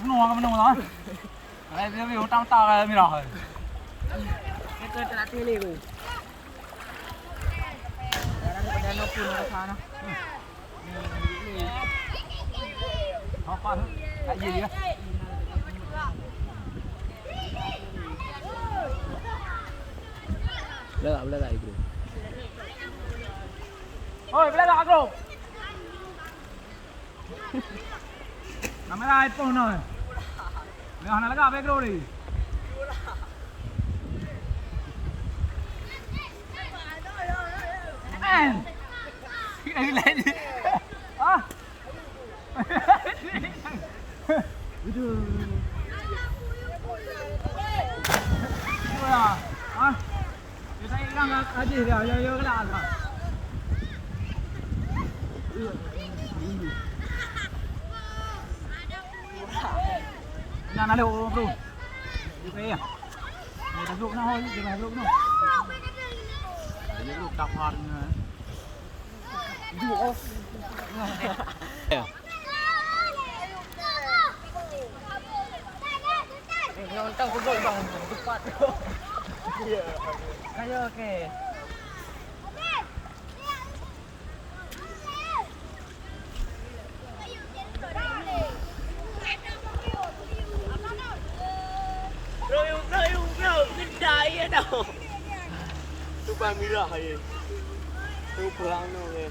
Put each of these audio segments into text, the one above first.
nua ke menung lah. Kalau dia biar hutang tak mirah. Kita telah pilih tu. Sekarang pada no pun ada sana. Apa? Tak je dia. Boleh tak bro? Oi, boleh tak bro? Kamera iPhone no. Mày hana laga bro đi. Anh. Cái này lên. À. Ôi à. À. Cái này đang cái gì rồi, vô cái đàn rồi. Nah, ada bro. Okey ya. Ni dah duduk nah, dia dah duduk nah. Dia duduk tak hard ni. Duduk off. Ya. Yang tang kubur bang, cepat. Ya. Kayo okey. Bro, tidak ya dah. Tu pan mirah je. Tu perang tu ke.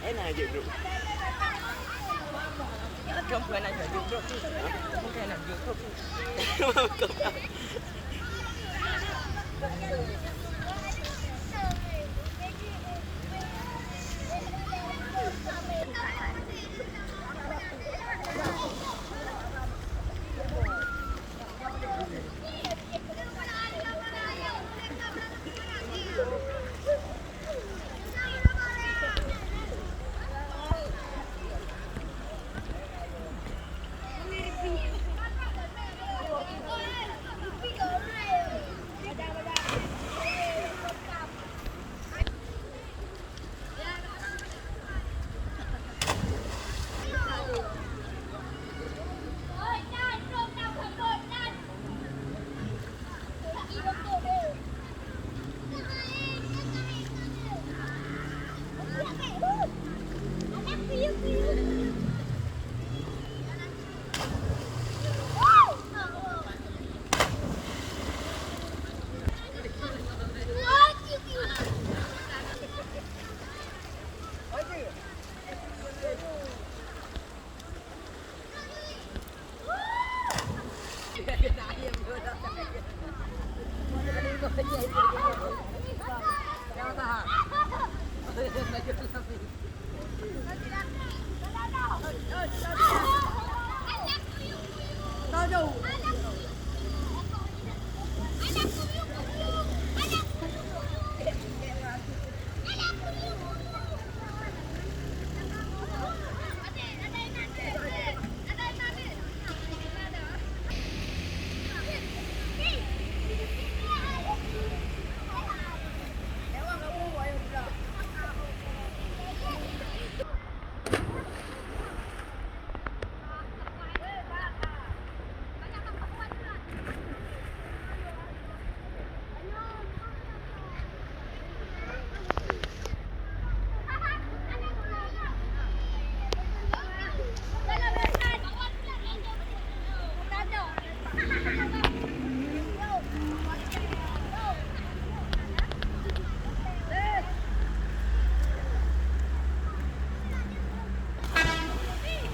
Enak je bro. Kamu bukan nak jual bro. Bukan nak jual bro. Kau